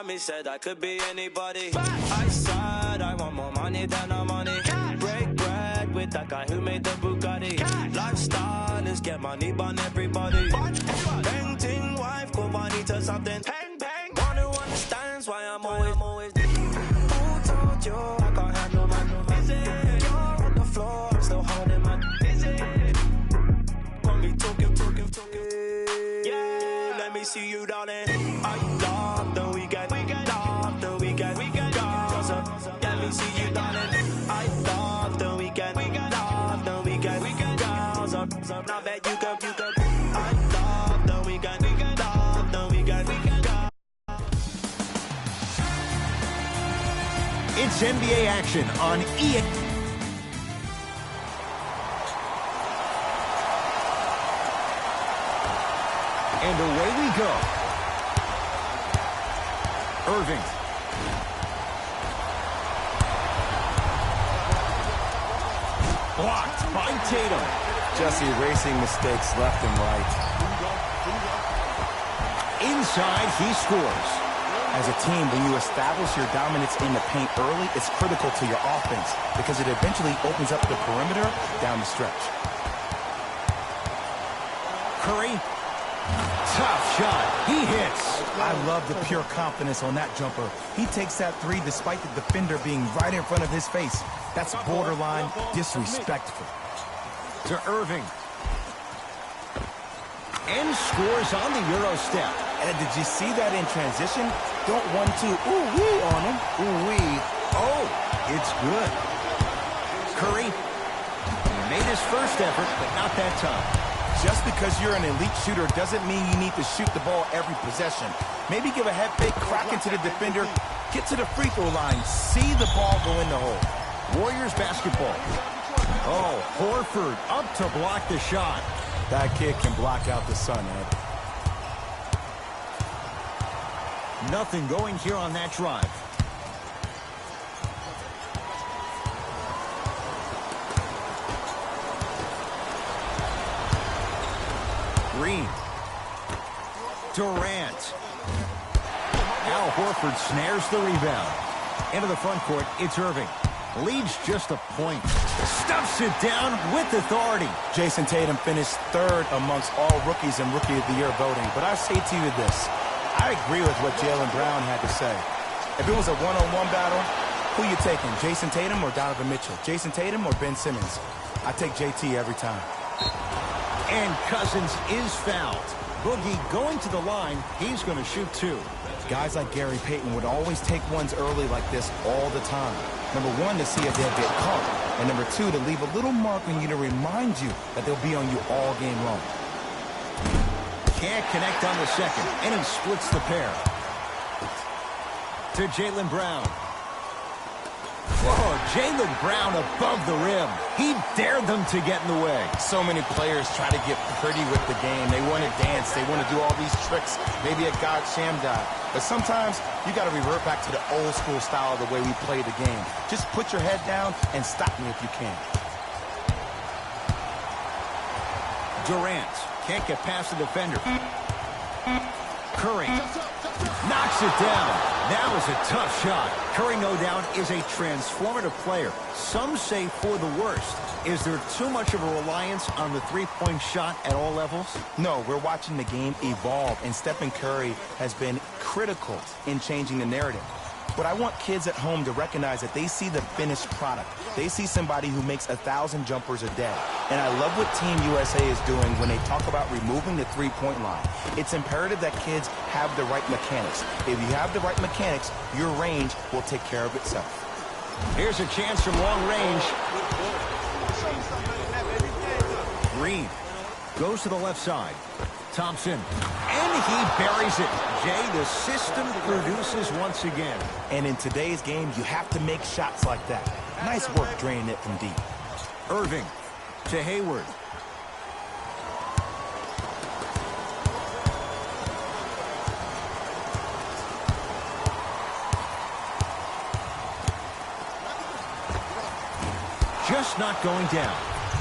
me said I could be anybody. I said I want more money than no money. Break bread with that guy who made the Bugatti. Lifestyle is get money on everybody. Painting wife, call Bonita something. Bang, bang. One who understands why I'm always. Who told you I can't handle my You're on the floor, I'm still holding my Got me talking. Yeah, let me see you, darling. I love the weekend. Love the weekend. Girls up, let me see you, darling. I love the weekend. Love the weekend. Girls up, now that you go. I love the weekend. Love the weekend. It's NBA action on EA. And away we go. Irving. Blocked by Tatum. Just erasing mistakes left and right. Inside, he scores. As a team, when you establish your dominance in the paint early, it's critical to your offense because it eventually opens up the perimeter down the stretch. Curry. Tough shot. He hits. I love the pure confidence on that jumper. He takes that three despite the defender being right in front of his face. That's borderline disrespectful. To Irving. And scores on the Euro step. And did you see that in transition? Don't 1-2 ooh-wee on him. Ooh-wee. Oh, it's good. Curry. He made his first effort, but not that time. Just because you're an elite shooter doesn't mean you need to shoot the ball every possession. Maybe give a head fake, crack into the defender, get to the free throw line, see the ball go in the hole. Warriors basketball. Oh, Horford up to block the shot. That kid can block out the sun, Ed. Nothing going here on that drive. Green. Durant. Al Horford snares the rebound. Into the front court, it's Irving. Leads just a point. Stuffs it down with authority. Jason Tatum finished third amongst all rookies in Rookie of the Year voting. But I say to you this. I agree with what Jaylen Brown had to say. If it was a one-on-one battle, who you taking, Jason Tatum or Donovan Mitchell? Jason Tatum or Ben Simmons? I take JT every time. And Cousins is fouled. Boogie going to the line. He's going to shoot two. Guys like Gary Payton would always take ones early like this all the time. Number one, to see if they'll get caught. And number two, to leave a little mark on you to remind you that they'll be on you all game long. Can't connect on the second, and he splits the pair. To Jaylen Brown. Whoa, Jaylen Brown above the rim. He dared them to get in the way. So many players try to get pretty with the game. They want to dance. They want to do all these tricks. Maybe a God sham dive. But sometimes you got to revert back to the old school style of the way we play the game. Just put your head down and stop me if you can. Durant can't get past the defender. Curry knocks it down. That was a tough shot. Curry, no doubt, is a transformative player. Some say for the worst. Is there too much of a reliance on the three-point shot at all levels? No, we're watching the game evolve, and Stephen Curry has been critical in changing the narrative. But I want kids at home to recognize that they see the finished product. They see somebody who makes 1,000 jumpers a day. And I love what Team USA is doing when they talk about removing the three-point line. It's imperative that kids have the right mechanics. If you have the right mechanics, your range will take care of itself. Here's a chance from long range. Green goes to the left side. Thompson, and he buries it. Jay, the system produces once again. And in today's game, you have to make shots like that. Nice work draining it from deep. Irving to Hayward. Just not going down.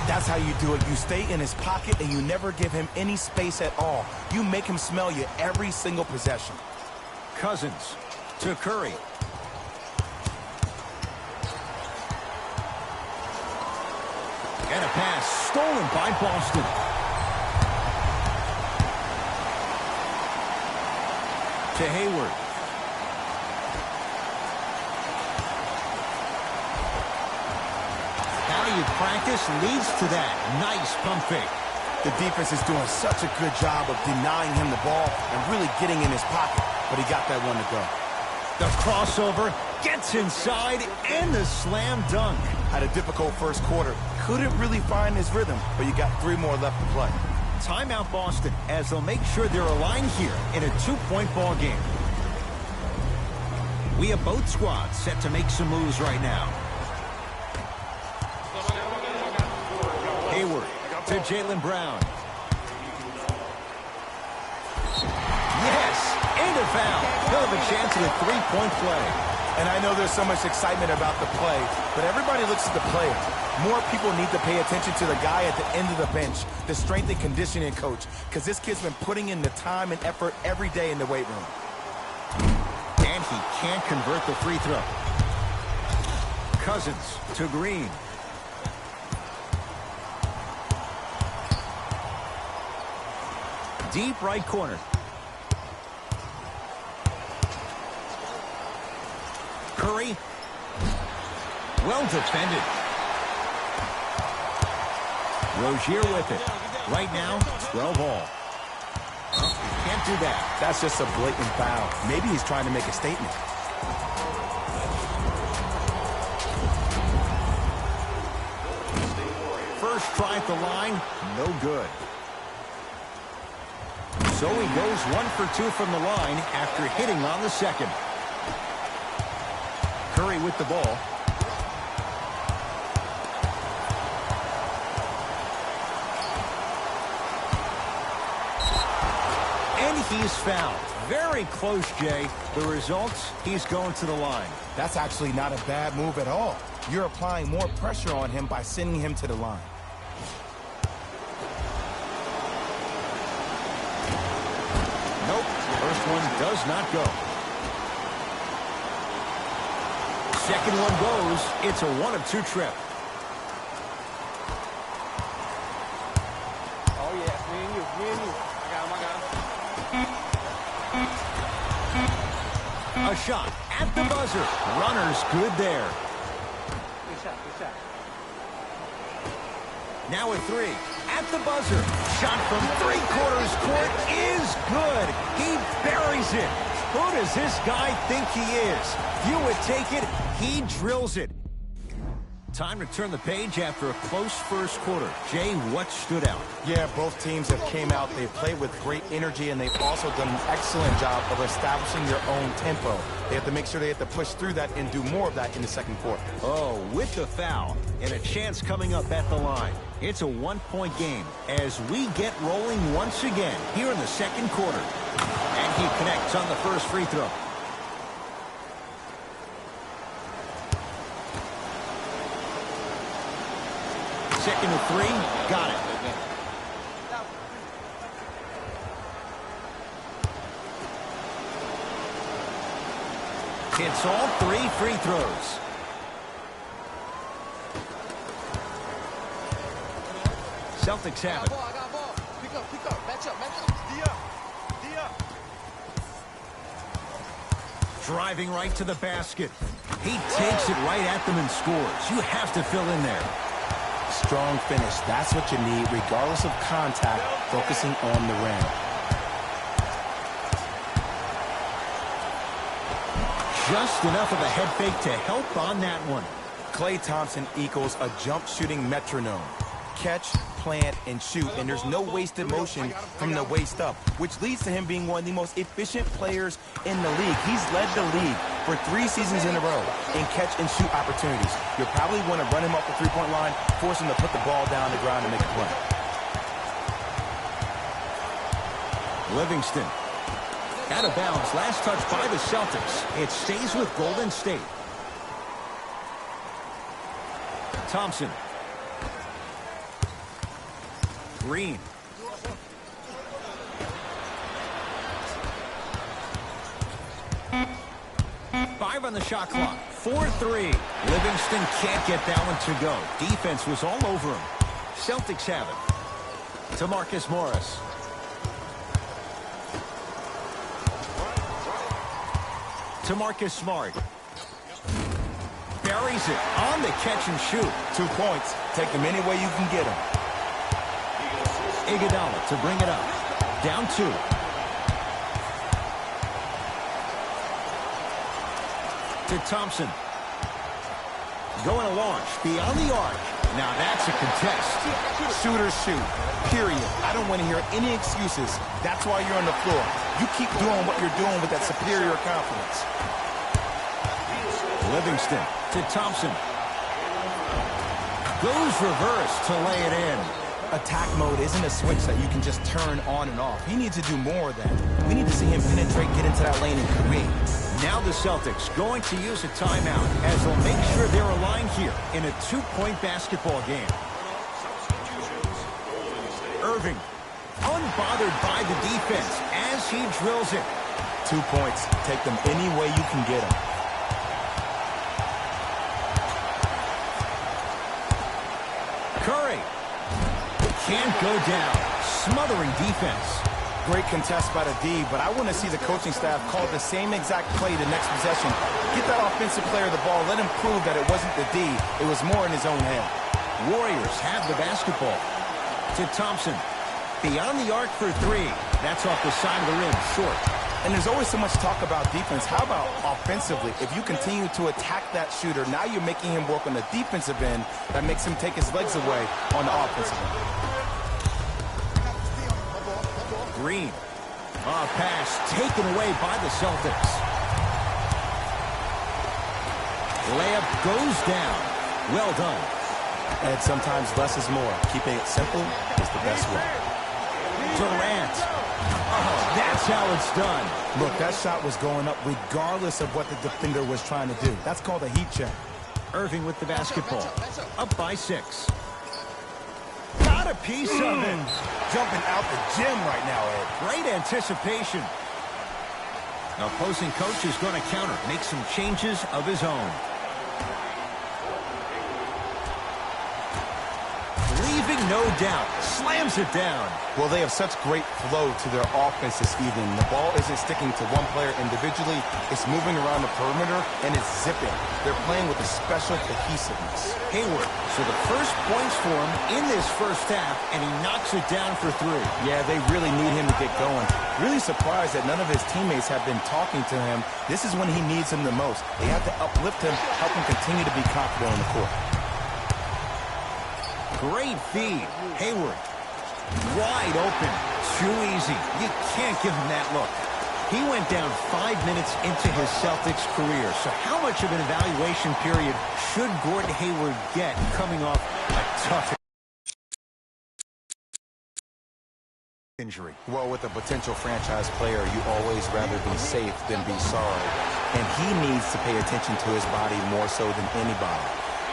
That's how you do it. You stay in his pocket and you never give him any space at all. You make him smell you every single possession. Cousins to Curry. And a pass stolen by Boston. To Hayward. How you practice leads to that. Nice pump fake. The defense is doing such a good job of denying him the ball and really getting in his pocket, but he got that one to go. The crossover gets inside and the slam dunk. Had a difficult first quarter. Couldn't really find his rhythm, but you got 3 more left to play. Timeout Boston, as they'll make sure they're aligned here in a 2-point ball game. We have both squads set to make some moves right now. Hayward to Jaylen Brown. Yes, and a foul. He'll have a chance at a 3-point play. And I know there's so much excitement about the play, but everybody looks at the player. More people need to pay attention to the guy at the end of the bench, the strength and conditioning coach, because this kid's been putting in the time and effort every day in the weight room. And he can't convert the free throw. Cousins to Green. Deep right corner. Curry. Well defended. Rozier with it. Right now, 12 all. Can't do that. That's just a blatant foul. Maybe he's trying to make a statement. First try at the line, no good. So he goes 1 for 2 from the line after hitting on the second. Curry with the ball. And he's fouled. Very close, Jay. The results, he's going to the line. That's actually not a bad move at all. You're applying more pressure on him by sending him to the line. Nope, first one does not go. Second one goes. It's a 1 of 2 trip. Oh, yeah, me and you. I got him. A shot at the buzzer. Runner's good there. Good shot. Now a 3 at the buzzer. Shot from 3/4 court is good. He buries it. Who does this guy think he is? You would take it. He drills it. Time to turn the page after a close first quarter. Jay, what stood out? Yeah, both teams have came out. They've played with great energy, and they've also done an excellent job of establishing their own tempo. They have to make sure they have to push through that and do more of that in the second quarter. Oh, with the foul and a chance coming up at the line. It's a 1-point game as we get rolling once again here in the second quarter. And he connects on the first free throw. Second to 3, got it. Hits all 3 free throws. Celtics have it. I got ball. Pick up. Match up. D up. Driving right to the basket. He takes it right at them and scores. You have to fill in there. Strong finish. That's what you need, regardless of contact, focusing on the rim. Just enough of a head fake to help on that one. Klay Thompson equals a jump shooting metronome. Catch, plant, and shoot, and there's no wasted motion from the waist up, which leads to him being one of the most efficient players in the league. He's led the league for 3 seasons in a row in catch and shoot opportunities. You'll probably want to run him off the three-point line, force him to put the ball down the ground and make a play. Livingston. Out of bounds. Last touch by the Celtics. It stays with Golden State. Thompson. Green. 5 on the shot clock. 4-3. Livingston can't get that one to go. Defense was all over him. Celtics have it. To Marcus Morris. To Marcus Smart. Buries it on the catch and shoot. 2 points. Take them any way you can get them. Iguodala to bring it up. Down 2. To Thompson. Going to launch beyond the arc. Now that's a contest. Shooters shoot. Period. I don't want to hear any excuses. That's why you're on the floor. You keep doing what you're doing with that superior confidence. Livingston to Thompson. Goes reverse to lay it in. Attack mode isn't a switch that you can just turn on and off. He needs to do more of that. We need to see him penetrate, get into that lane, and create. Now the Celtics going to use a timeout as they'll make sure they're aligned here in a 2-point basketball game. Irving, unbothered by the defense as he drills it. 2 points. Take them any way you can get them. Curry can't go down. Smothering defense. Great contest by the D, but I want to see the coaching staff call the same exact play the next possession. Get that offensive player the ball. Let him prove that it wasn't the D. It was more in his own head. Warriors have the basketball. To Thompson. Beyond the arc for 3. That's off the side of the rim, short. And there's always so much talk about defense. How about offensively? If you continue to attack that shooter, now you're making him work on the defensive end. That makes him take his legs away on the offensive end. Green. A pass taken away by the Celtics. Layup goes down. Well done. And sometimes less is more. Keeping it simple is the best way. Durant. Oh, that's how it's done. Look, that shot was going up regardless of what the defender was trying to do. That's called a heat check. Irving with the basketball. Up by 6. Got a piece of it. Jumping out the gym right now, Ed. Great anticipation. Opposing coach is going to counter. Make some changes of his own. Leaving no doubt. Slams it down. Well, they have such great flow to their offense this evening. The ball isn't sticking to one player individually. It's moving around the perimeter, and it's zipping. They're playing with a special cohesiveness. Hayward. So the first points for him in this first half, and he knocks it down for 3. Yeah, they really need him to get going. Really surprised that none of his teammates have been talking to him. This is when he needs him the most. They have to uplift him, help him continue to be confident on the court. Great feed. Hayward. Wide open. Too easy. You can't give him that look. He went down 5 minutes into his Celtics career. So how much of an evaluation period should Gordon Hayward get coming off a tough injury? Well, with a potential franchise player, you always rather be safe than be sorry. And he needs to pay attention to his body more so than anybody.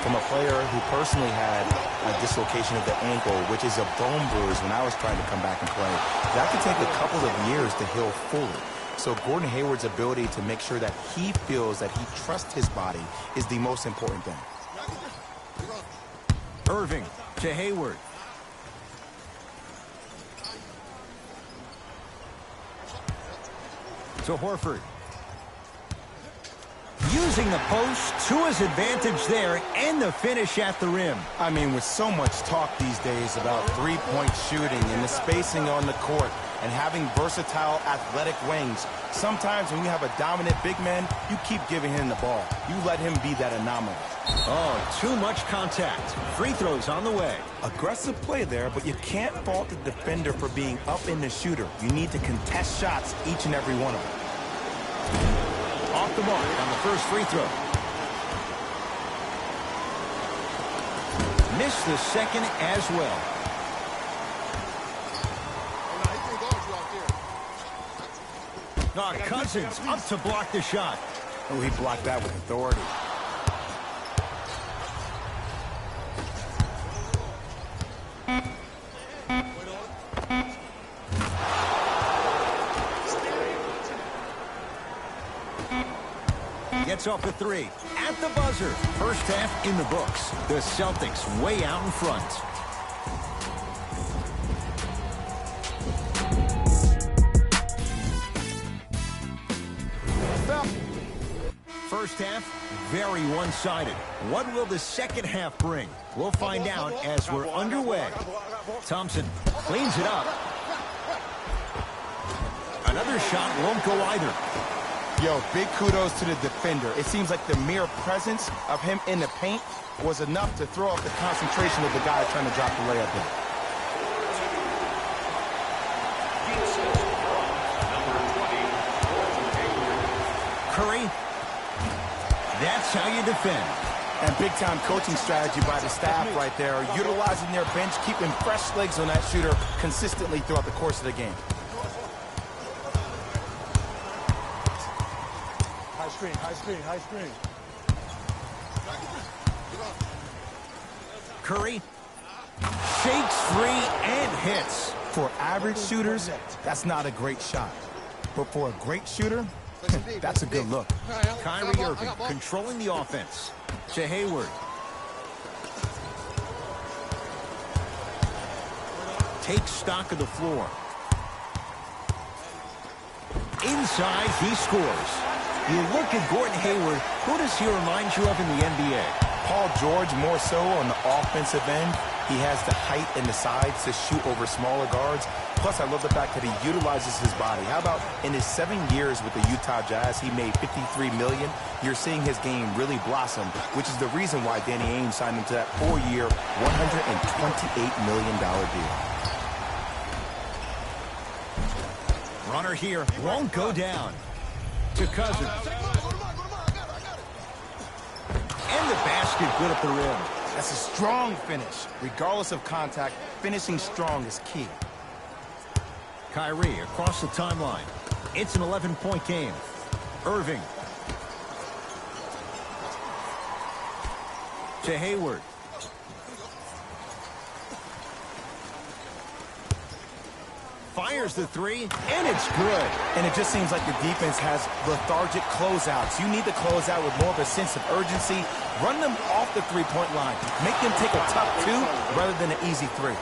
From a player who personally had a dislocation of the ankle, which is a bone bruise when I was trying to come back and play, that could take a couple of years to heal fully. So Gordon Hayward's ability to make sure that he feels that he trusts his body is the most important thing. Irving to Hayward. To Horford. Using the post to his advantage there and the finish at the rim. I mean, with so much talk these days about three-point shooting and the spacing on the court and having versatile athletic wings, sometimes when you have a dominant big man, you keep giving him the ball. You let him be that anomaly. Oh, too much contact. Free throws on the way. Aggressive play there, but you can't fault the defender for being up in the shooter. You need to contest shots, each and every one of them. Off the mark on the first free throw. Missed the second as well. Cousins up to block the shot. Oh, he blocked that with authority. Gets off a three. At the buzzer. First half in the books. The Celtics way out in front. First half, very one-sided. What will the second half bring? We'll find out as we're underway. Thompson cleans it up. Another shot won't go either. Yo, big kudos to the defender. It seems like the mere presence of him in the paint was enough to throw off the concentration of the guy trying to drop the layup in. Curry. That's how you defend. And big-time coaching strategy by the staff right there, utilizing their bench, keeping fresh legs on that shooter consistently throughout the course of the game. High screen, high screen, high screen. Curry shakes free and hits. For average shooters, that's not a great shot. But for a great shooter, that's a good look. Kyrie Irving controlling the offense. To Hayward. Takes stock of the floor. Inside, he scores. You look at Gordon Hayward, who does he remind you of in the NBA? Paul George more so on the offensive end. He has the height and the size to shoot over smaller guards. Plus, I love the fact that he utilizes his body. How about in his 7 years with the Utah Jazz, he made $53 million. You're seeing his game really blossom, which is the reason why Danny Ainge signed him to that 4-year, $128 million deal. Runner here won't go down. To Cousins. And the basket good at the rim. That's a strong finish. Regardless of contact, finishing strong is key. Kyrie across the timeline. It's an 11-point game. Irving. To Hayward. Fires the three, and it's good. And it just seems like the defense has lethargic closeouts. You need to close out with more of a sense of urgency. Run them off the three-point line. Make them take a tough two rather than an easy three.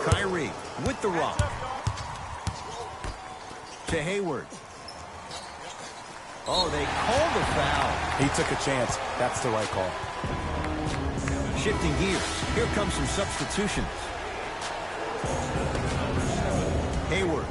Kyrie with the rock. To Hayward. Oh, they called the foul. He took a chance. That's the right call. Shifting gears. Here comes some substitutions. Hayward.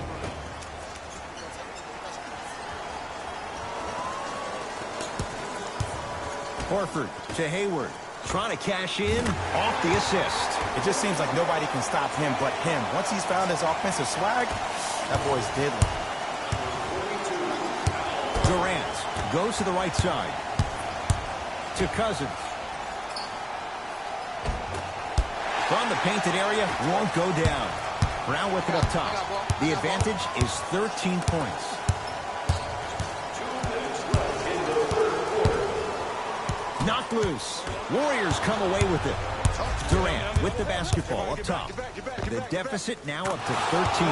Horford to Hayward. Trying to cash in off the assist. It just seems like nobody can stop him but him. Once he's found his offensive swag, that boy's deadly. Durant goes to the right side. To Cousins. From the painted area, won't go down. Brown with it up top. The advantage is 13 points. Knocked loose. Warriors come away with it. Durant with the basketball up top. The deficit now up to 13.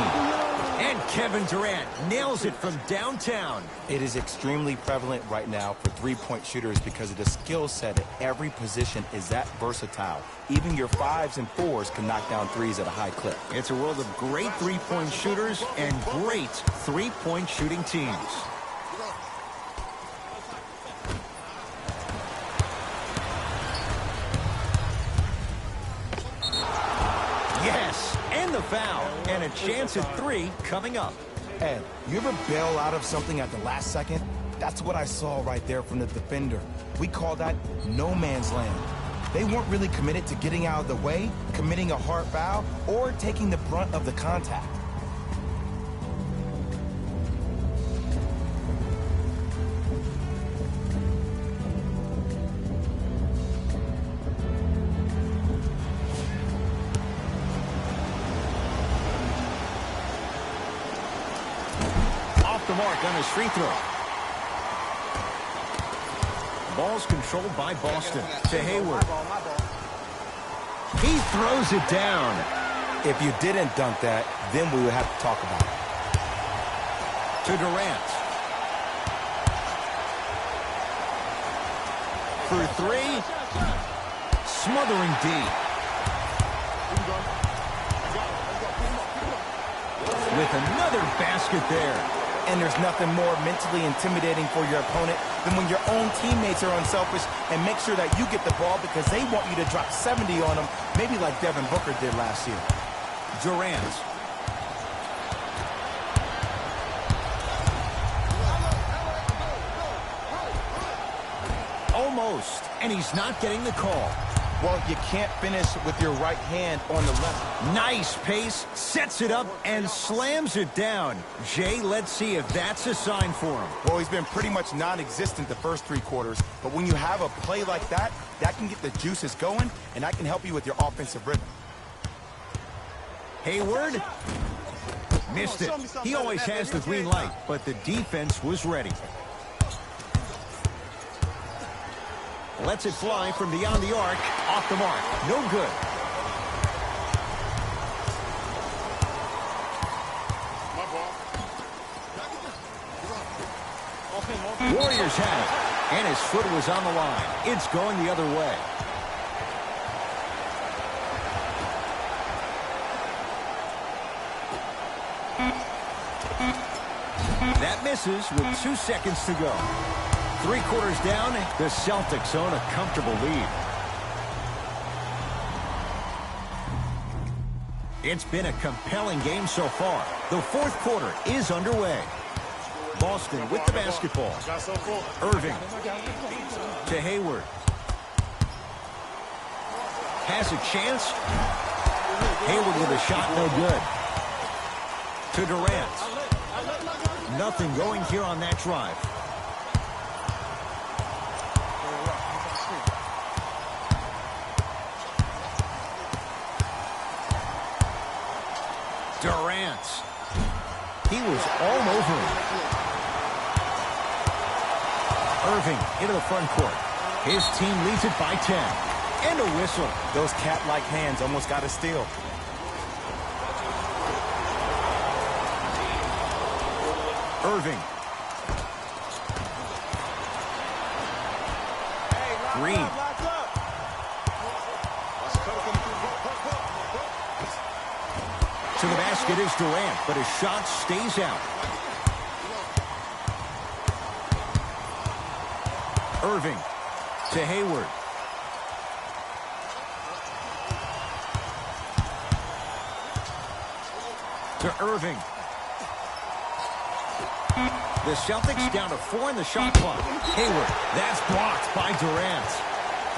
And Kevin Durant nails it from downtown. It is extremely prevalent right now for three-point shooters because of the skill set at every position is that versatile. Even your 5s and 4s can knock down threes at a high clip. It's a world of great three-point shooters and great three-point shooting teams. Yes, and the foul, and a chance at three coming up. Ed, you ever bail out of something at the last second? That's what I saw right there from the defender. We call that no man's land. They weren't really committed to getting out of the way, committing a hard foul, or taking the brunt of the contact. Off the mark on his free throw. Ball's controlled by Boston. To Hayward. He throws it down. If you didn't dunk that, then we would have to talk about it. To Durant. For three. Smothering D. With another basket there. And there's nothing more mentally intimidating for your opponent than when your own teammates are unselfish and make sure that you get the ball because they want you to drop 70 on them, maybe like Devin Booker did last year. Durant. Almost, and he's not getting the call. Well, you can't finish with your right hand on the left. Nice pace, sets it up, and slams it down. Jay, let's see if that's a sign for him. Well, he's been pretty much non-existent the first 3 quarters, but when you have a play like that, that can get the juices going, and that can help you with your offensive rhythm. Hayward missed it. He always has the green light, but the defense was ready. Lets it fly from beyond the arc. Off the mark. No good. Warriors have it. And his foot was on the line. It's going the other way. That misses with 2 seconds to go. 3 quarters down, the Celtics own a comfortable lead. It's been a compelling game so far. The 4th quarter is underway. Boston with the basketball. Irving to Hayward. Has a chance. Hayward with a shot, no good. To Durant. Nothing going here on that drive. Durant. He was all over him. Irving into the front court. His team leads it by 10. And a whistle. Those cat-like hands almost got a steal. Irving. Green. To the basket is Durant, but his shot stays out. Irving to Hayward. To Irving. The Celtics down to 4 in the shot clock. Hayward, that's blocked by Durant.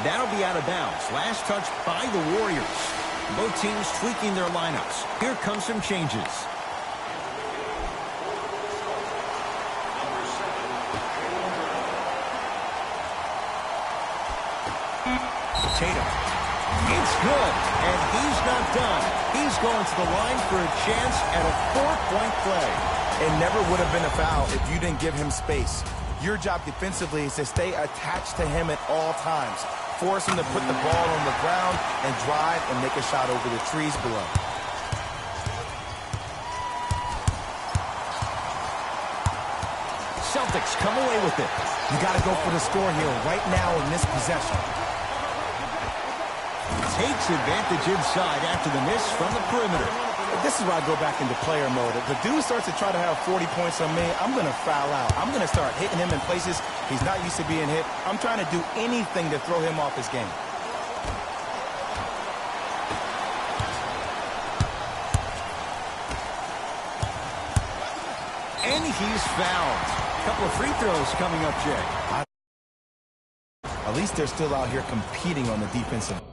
That'll be out of bounds. Last touch by the Warriors. Both teams tweaking their lineups. Here come some changes. Tatum. It's good, and he's not done. He's going to the line for a chance at a 4-point play. It never would have been a foul if you didn't give him space. Your job defensively is to stay attached to him at all times. Force him to put the ball on the ground and drive and make a shot over the trees below. Celtics come away with it. You got to go for the score here right now in this possession. Takes advantage inside after the miss from the perimeter. This is where I go back into player mode. If the dude starts to try to have 40 points on me, I'm going to foul out. I'm going to start hitting him in places he's not used to being hit. I'm trying to do anything to throw him off his game. And he's fouled. A couple of free throws coming up, Jay. At least they're still out here competing on the defensive end.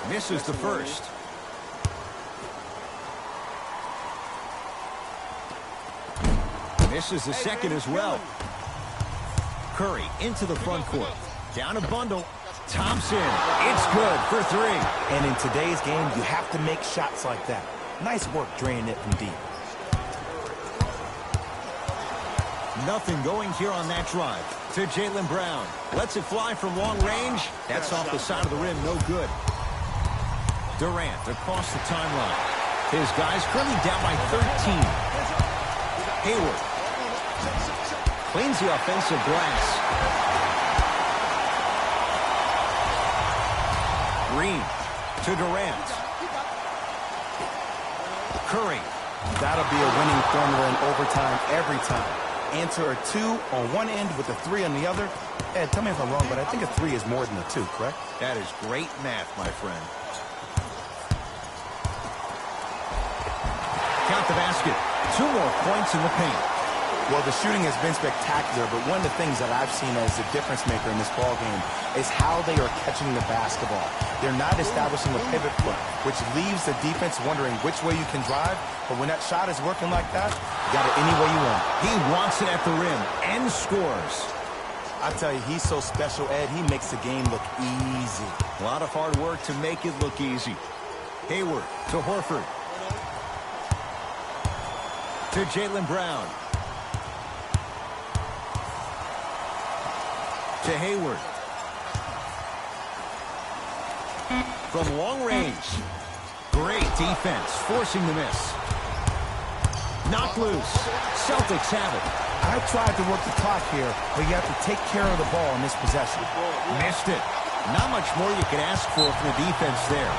Misses the first. Misses the second as well. Curry into the front court. Down a bundle. Thompson. It's good for three. And in today's game, you have to make shots like that. Nice work draining it from deep. Nothing going here on that drive. To Jaylen Brown. Lets it fly from long range. That's off the side of the rim. No good. Durant across the timeline. His guys currently down by 13. Hayward. Cleans the offensive glass. Green to Durant. Curry. That'll be a winning formula in overtime every time. Answer a 2 on one end with a 3 on the other. Ed, tell me if I'm wrong, but I think a 3 is more than a 2, correct? That is great math, my friend. Count the basket. 2 more points in the paint. Well, the shooting has been spectacular, but one of the things that I've seen as a difference maker in this ballgame is how they are catching the basketball. They're not establishing a pivot foot, which leaves the defense wondering which way you can drive. But when that shot is working like that, you got it any way you want. He wants it at the rim and scores. I tell you, he's so special, Ed. He makes the game look easy. A lot of hard work to make it look easy. Hayward to Horford. To Jaylen Brown. To Hayward. From long range. Great defense, forcing the miss. Knocked loose. Celtics have it. I tried to work the clock here, but you have to take care of the ball in this possession. Missed it. Not much more you can ask for from the defense there.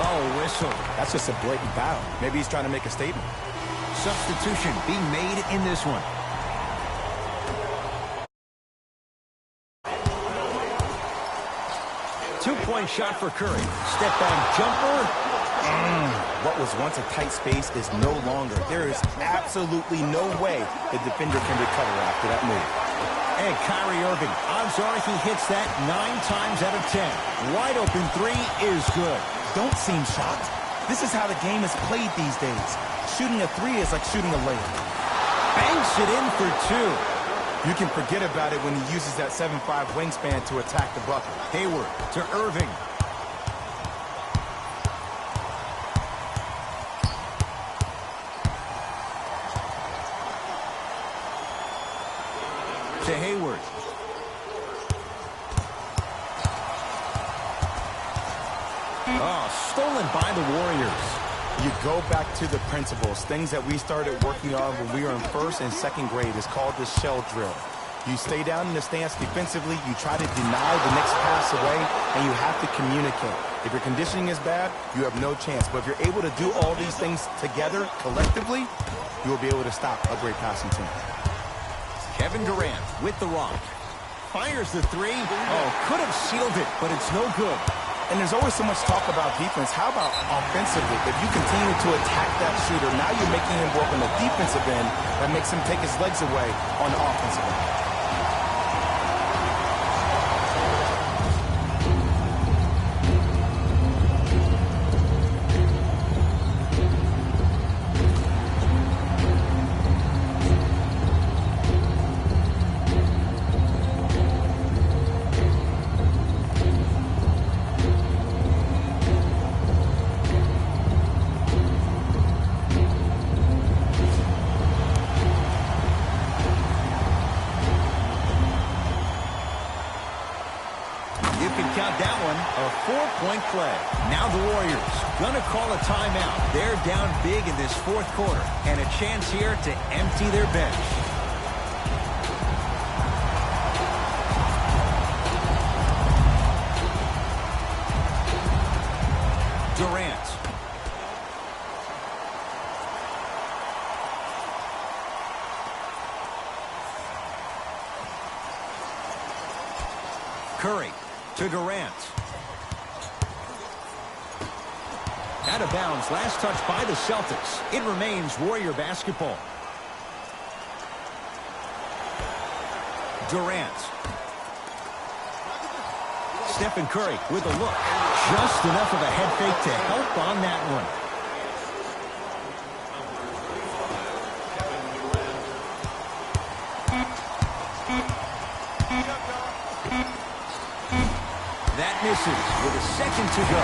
Oh, whistle. That's just a blatant foul. Maybe he's trying to make a statement. Substitution being made in this one. Two-point shot for Curry. Step-back jumper. What was once a tight space is no longer. There is absolutely no way the defender can recover after that move. And Kyrie Irving, odds are he hits that 9 times out of 10. Wide open 3 is good. Don't seem shocked. This is how the game is played these days. Shooting a 3 is like shooting a layup. Banks it in for 2. You can forget about it when he uses that 7'5" wingspan to attack the bucket. Hayward to Irving. To Hayward. Oh, stolen by the Warriors. You go back to the principles, things that we started working on when we were in 1st and 2nd grade. It's called the shell drill. You stay down in the stance defensively, you try to deny the next pass away, and you have to communicate. If your conditioning is bad, you have no chance. But if you're able to do all these things together, collectively, you will be able to stop a great passing team. Kevin Durant with the rock. Fires the 3. Oh, could have sealed it, but it's no good. And there's always so much talk about defense. How about offensively? If you continue to attack that shooter, now you're making him work on the defensive end. That makes him take his legs away on the offensive end. A 4-point play. Now the Warriors gonna call a timeout. They're down big in this 4th quarter and a chance here to empty their bench. Durant. Curry to Durant. Out of bounds. Last touch by the Celtics. It remains Warrior basketball. Durant. Stephen Curry with a look. Just enough of a head fake to help on that one. misses with a second to go.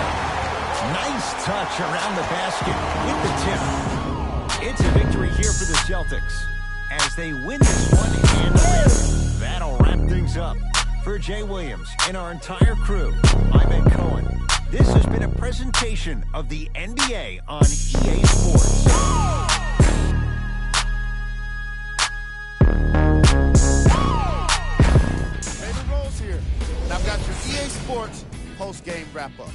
Nice touch around the basket with the tip. It's a victory here for the Celtics as they win this one handily. That'll wrap things up. For Jay Williams and our entire crew, I'm Ed Cohen. This has been a presentation of the NBA on EA Sports. David Rose here, and I've got your EA Sports post-game wrap-up.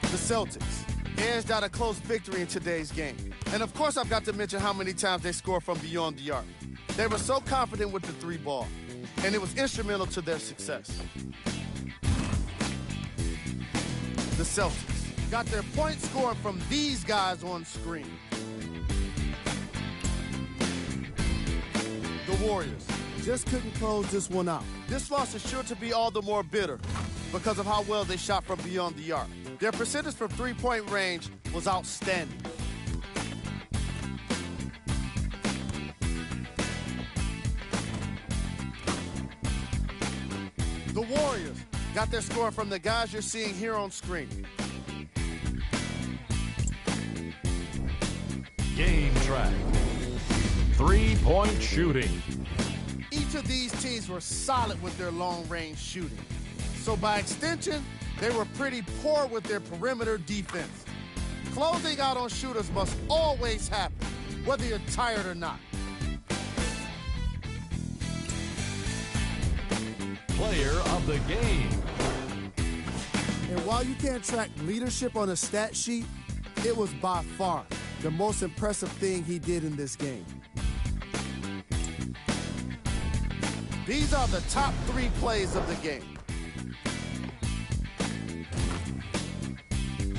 The Celtics edged out a close victory in today's game. And of course, I've got to mention how many times they scored from beyond the arc. They were so confident with the three ball, and it was instrumental to their success. The Celtics got their points scored from these guys on screen. The Warriors just couldn't close this one out. This loss is sure to be all the more bitter because of how well they shot from beyond the arc. Their percentage from three-point range was outstanding. The Warriors got their score from the guys you're seeing here on screen. Game track. Three-point shooting. Each of these teams were solid with their long-range shooting. So by extension, they were pretty poor with their perimeter defense. Closing out on shooters must always happen, whether you're tired or not. Player of the game. And while you can't track leadership on a stat sheet, it was by far the most impressive thing he did in this game. These are the top three plays of the game.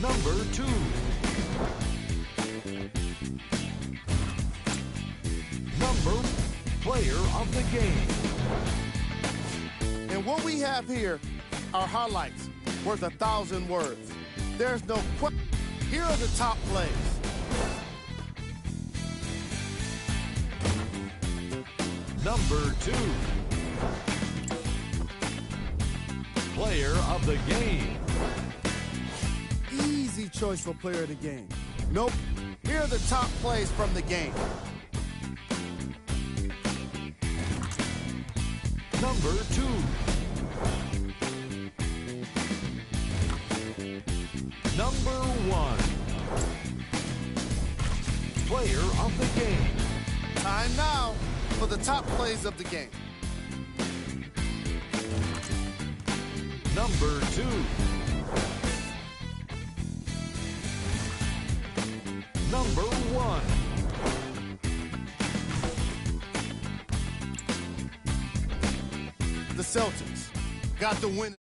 Number 2. Number player of the game. And what we have here are highlights worth 1,000 words. There's no question. Here are the top plays. Number 2. Player of the game. Easy choice for player of the game. Nope. Here are the top plays from the game. Number 2. Number 1. Player of the game. Time now for the top plays of the game. Number 2. Number 1. The Celtics got the win.